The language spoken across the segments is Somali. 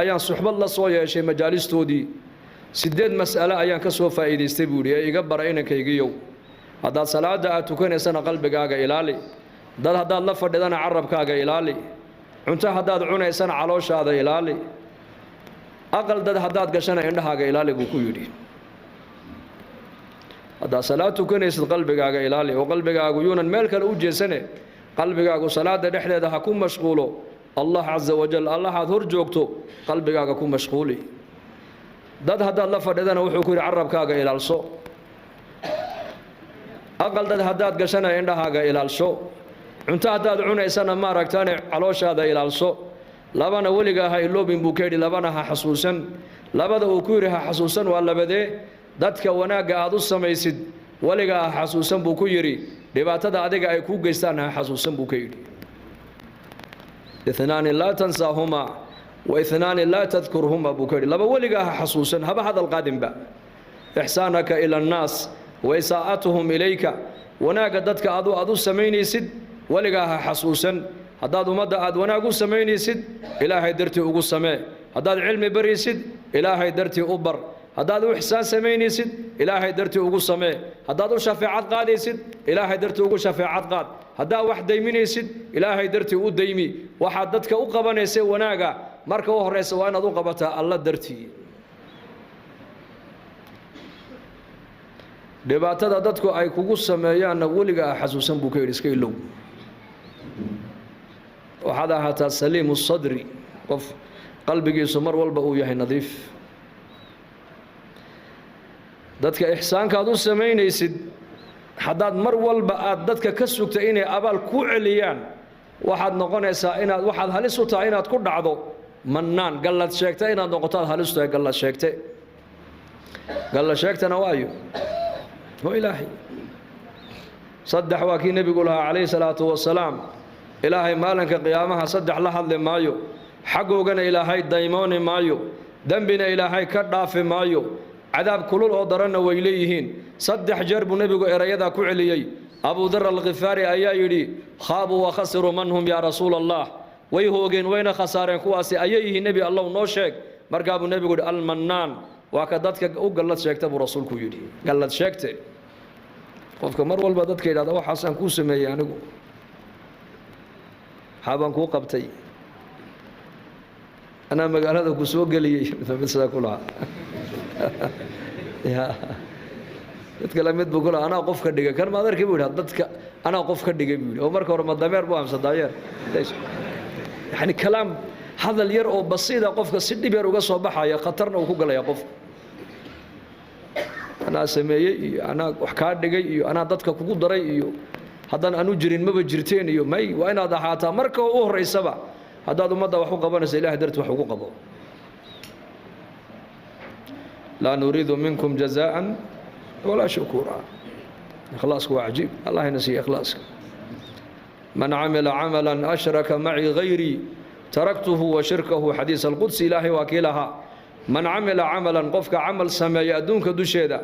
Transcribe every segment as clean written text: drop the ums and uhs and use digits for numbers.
ayaan suxbad la soo yeeshay majaalistoodii 8 mas'ala ayaan ka soo faa'iideystay buuri ee iga bara inankaygiyow haddaad salaada aad tukanaysana qalbigaaga ilaali dad haddaad la fadhidana carabkaaga ilaali cunto haddaad cunaysana calooshaada ilaali aqal dad haddaad gashana indhahaaga ilaali buu ku yidhi haddaad salaad tukanaysid qalbigaaga ilaali oo qalbigaagu yuunan meel kale u jeesane qalbigaagu salaada dhexdeeda ha ku mashquulo allah caza wajal allahaad hor joogto qalbigaaga ku mashquuli dad haddaad la fadhidana wuxuu ku yidhi carabkaaga ilaalso aqal dad haddaad gashana indhahaaga ilaalso cunto haddaad cunaysana maaragtaane calooshaada ilaalso labana weligaa ha iloobin buu ka yidhi labana ha xasuusan labada uu ku yidhi ha xasuusan waa labadee dadka wanaagga aad u samaysid weligaa ha xasuusan buu ku yidhi dhibaatada adiga ay kuu geystaan ha xasuusan buu ka yidhi اثنان لا تنساهما واثنان لا تذكرهما بكري لبا ولغا حسوسا هبا هذا القادم با إحسانك إلى الناس وإساءتهم إليك وناغ ددك أدو سمينيسد ولغا حسوسا هداد مدى أد وناغو سمينيسد إلهي درتي أغو سمي هداد علم بريسد إلهي درتي أبر هداد إحسان سمينيسد إلهي درتي أغو سمي هداد شفاعات قاديسد إلهي درتي أغو شفاعات قاد هدا wax dayminaysid ilaahay dartii u daymi waxa dadka u qabanaysa wanaaga marka u horeysa waa inaad u qabataa alla dartii dhibaatada dadku ay kugu sameeyaan waliga xasuusan buu ka yiri iska ilow waxaad ahaataa saliimu sadri qof qalbigiisu mar walba uu yahay nadiif dadka ihsaanka aad u sameynaysid haddaad mar walba aad dadka ka sugta inay abaal ku celiyaan waxaad noqonaysaa inaad waxaad halis u tahay inaad ku dhacdo mannaan gallad sheegtay inaad noqoto aad halis u tahay gallad sheegtana waayo oo ilaahay saddex waa kii nebigu lahaa calayhi salaatu wasalaam ilaahay maalinka qiyaamaha saddex la hadli maayo xaggoogana ilaahay daymooni maayo dembina ilaahay ka dhaafi maayo عذاب كلول أو درنا ويليهين صدح جرب نبي إريدا كعليي أبو ذر الغفاري أيايري خابوا وخسروا منهم يا رسول الله ويهوجين وين خسارين كواسي أييه نبي الله نوشك مركب النبي يقول المنان وكذاتك قلت شيكت أبو رسول كويري قلت شيكت قفك مر والبدت كيدا ده حسن كوسمي يعني حابن كو قبتي أنا مقال هذا كسوق لي مثل كلها يا تكلمت بقول أنا أقف كدقة كان ما أدري كيف يقول هذا أنا أقف كدقة بيقول عمر كورم الدمير بوام صداير ليش يعني كلام هذا الير أو بسيط أقف كسيدي بيروق صباحا يا خطرنا وكوجلا يقف أنا سمي أنا حكار دقة أنا ضدك كوجود دري هذا أنا جرين ما بجرتين ماي وأنا ضحاتا مركو أوه رئيس سبع هذا مدة وحقوق بنا سيله درت وحقوق أبو لا نريد منكم جزاء ولا شكورا إخلاصك وعجيب الله ينسي إخلاصك من عمل عملا أشرك معي غيري تركته وشركه حديث القدس إلهي وكيلها من عمل عملا قفك عمل سمايا دونك دوشيدا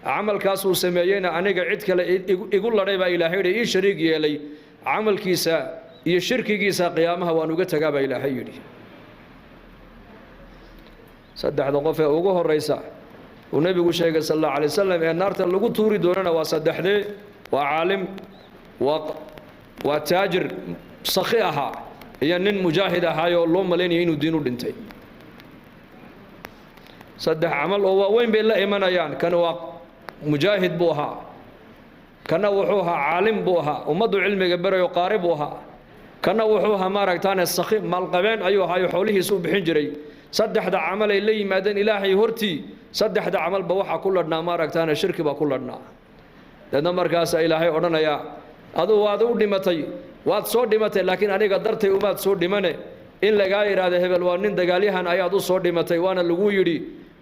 عمل كاسو سمايين أنيق عدك يقول لريبا إلهي إيه شريك يلي عمل كيسا إيه شرك كيسا قيامها وأنوغتك أبا إلهي صدح دقفة أوجه الرئيسة ونبي وشيخ صلى الله عليه وسلم أن نارت اللي قلت توري دوننا وصدح ذي وعالم وتاجر صخيها هي نن مجاهدة هاي الله ملين ينو دينو دنتي صدح عمل هو وين بالله إيمان أيان كانوا مجاهد بوها كانوا وحوها عالم بوها ومضوا علم جبر يقاربوها كانوا وحوها ماركتان الصخيم مالقبين أيوه هاي حوله سوب حجري صدح دا عمل اللي مادن إلهي هرتي صدح دا عمل بوحة كلنا ما ركتانا شرك بكلنا لأن مركز إلهي أرنا يا هذا وادو دمتي واد صور دمتي لكن أنا قدرت وما صور دمنه إن لقاي هذا هبل وانين دقاليها أنا أيادو صور دمتي وأنا اللي يري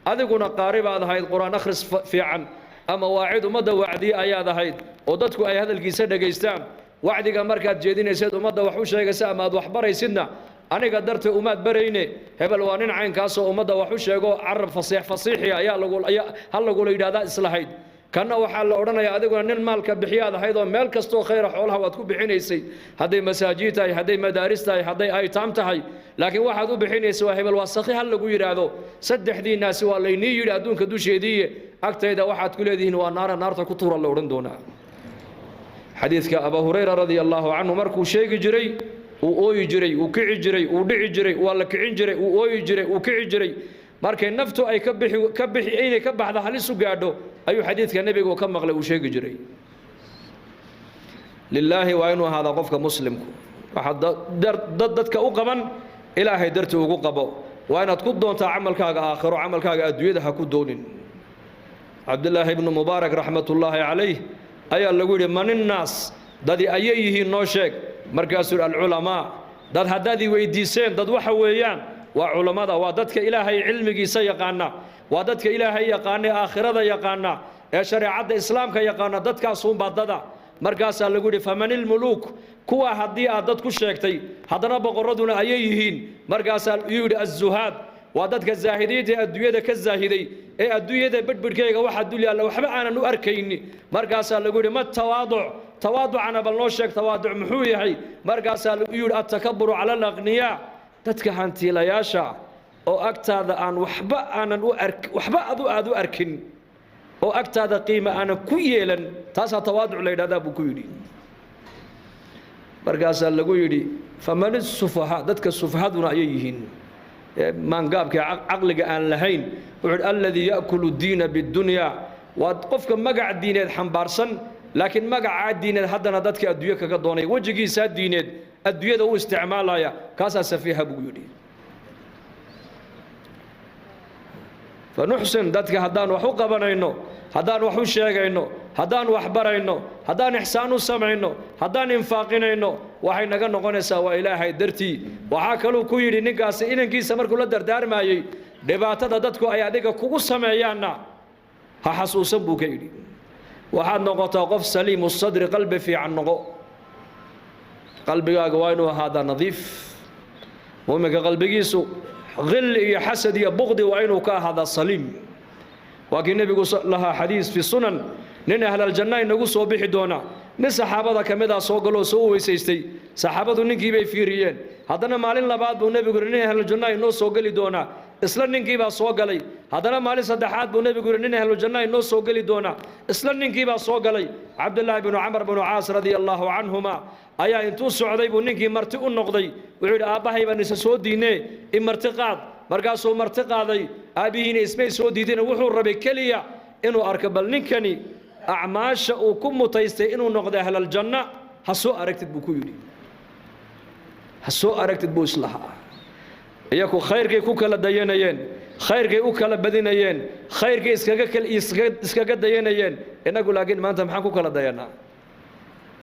هذا كنا قارب هذا هاي القرآن أخرس في عن أما واعد ومدى وعدي أياد هاي ودتكو أي هذا الكيسة دقيستام وعدي مركز جديد يسد ومدى وحوش يقسام ما وحبر يسدنا أنا قدرت أمات بريني هبل وانين عين كاسو أمدا وحوش يقول عرب فصيح فصيحي يا لقول هل لقول إذا ذا إصلاحيد kana waxaa la odhanayaa adiguna nin maalka bixiyaad ahayd oo meel kastoo khayra xoolaha waad ku bixinaysay hadday masaajid tahay hadday madaaris tahay hadday aytaam tahay laakiin waxaad u bixinaysay waa hebel waa sakhi hal lagu yidhaahdo saddexdiinnaasi waa laynii yidhi adduunka dusheediiye agtayda waxaad ku leedihiin waa naarta ku tuura la odhan doonaa xadiidka abaa hurayra radia allaahu canhu markuu sheegi jiray uu ooyi jiray uu kici jiray uu dhici jiray waa la kicin jiray uu ooyi jiray uu kici jiray markay naftu ay ka bixi inay ka baxda halis u gaadho ayuu xadiidka nebigu ka maqlay uu sheegi jiray lilaahi waa inuu ahaada qofka muslimku waxa dadka u qaban ilaahay dartii ugu qabo waa inaad ku doontaa camalkaaga aakhiro camalkaaga adduunyada ha ku doonin cabdillaahi ibnu mubaarak raxmatullaahi calayh ayaa lagu yidhi maninnaas dadi ayay yihiin noo sheeg markaasuu alculamaa dad haddaad i weydiiseen dad waxa weeyaan waa culammada waa dadka ilaahay cilmigiisa yaqaana waa dadka ilaahay yaqaana aakhirada yaqaana ee shareecadda islaamka yaqaana dadkaasuunbaa dada markaasaa lagu yidhi famanilmuluuk kuwa haddii aad dad ku sheegtay haddana boqorraduna ayay yihiin markaasaa yuu yidhi azuhaad waa dadka zaahidiinta ee adduunyada ka zaahiday ee adduunyada bedhbidhkayga waxa dul yaalla waxba aanan u arkayni markaasaa lagu yidhi ma tawaaduc tawaaducana bal noo sheeg tawaaduc muxuu yahay markaasaa lagu yidhi attakaburu cala alaqniyaa dadka hantiilayaasha oo agtaada aan waxba aanan u waxba aad u arkin oo agtaada qiimo aanan ku yeelan taasaa tawaaduc la yidhahdaa buu ku yidhi markaasaa lagu yidhi faman isufaha dadka sufahaduna ayay yihiin maangaabka caqliga aan lahayn wuxuu alladii yaakulu diina biddunyaa waa qofka magac diineed xambaarsan laakiin magacaa diineed haddana dadka adduunyo kaga doonaya wejigiisaa diineed adduunyada u isticmaalaya kaasaa safiiha buu yidhi fanuxsin dadka haddaan wax u qabanayno haddaan wax u sheegayno haddaan wax barayno haddaan ixsaan u samayno haddaan infaaqinayno waxay naga noqonaysaa waa ilaahay dartii waxaa kaluu ku yidhi ninkaasi inankiisa markuu la dardaarmayey dhibaatada dadku ay adiga kugu sameeyaanna ha xasuusan buu ka yidhi waxaad noqotaa qof saliimu sadri qalbi fiican noqo qalbigaaga waa inuu ahaadaa nadiif muuminka qalbigiisu غل iyo xasad iyo buqdi waa inuu ka ahaadaa saliim waa kii nebigu lahaa xadiis fi sunan nin ahlaljanna inagu soo bixi doona nin saxaabada ka mid ah soo galoo soo weysaystay saxaabadu ninkii bay fiiriyeen haddana maalin labaad buu nebigu yidhi nin ahlaljanna inoo soo geli doona isla ninkii baa soo galay haddana maalin saddexaad buu nebigu yidhi nin ahlaljanna inoo soo geli doona isla ninkii baa soo galay cabdullaahi binu camar binu caas radia allaahu canhuma ayaa intuu socday buu ninkii marti u noqday wuxuu yidhi aabbahay baan isa soo diinee in marti qaad markaasuu marti qaaday aabbihiina ismay soo diideen wuxuu rabay keliya inuu arko bal ninkani acmaasha uu ku mutaystay inuu noqdo ahlaljanna ha soo aragtid buu ku yidhi ha soo aragtid buu islahaa iyaku khayrkay ku kala dayanayeen khayrkay u kala badinayeen khayrkay iskaga dayanayeen innagu laakiin maanta maxaan ku kala dayanaa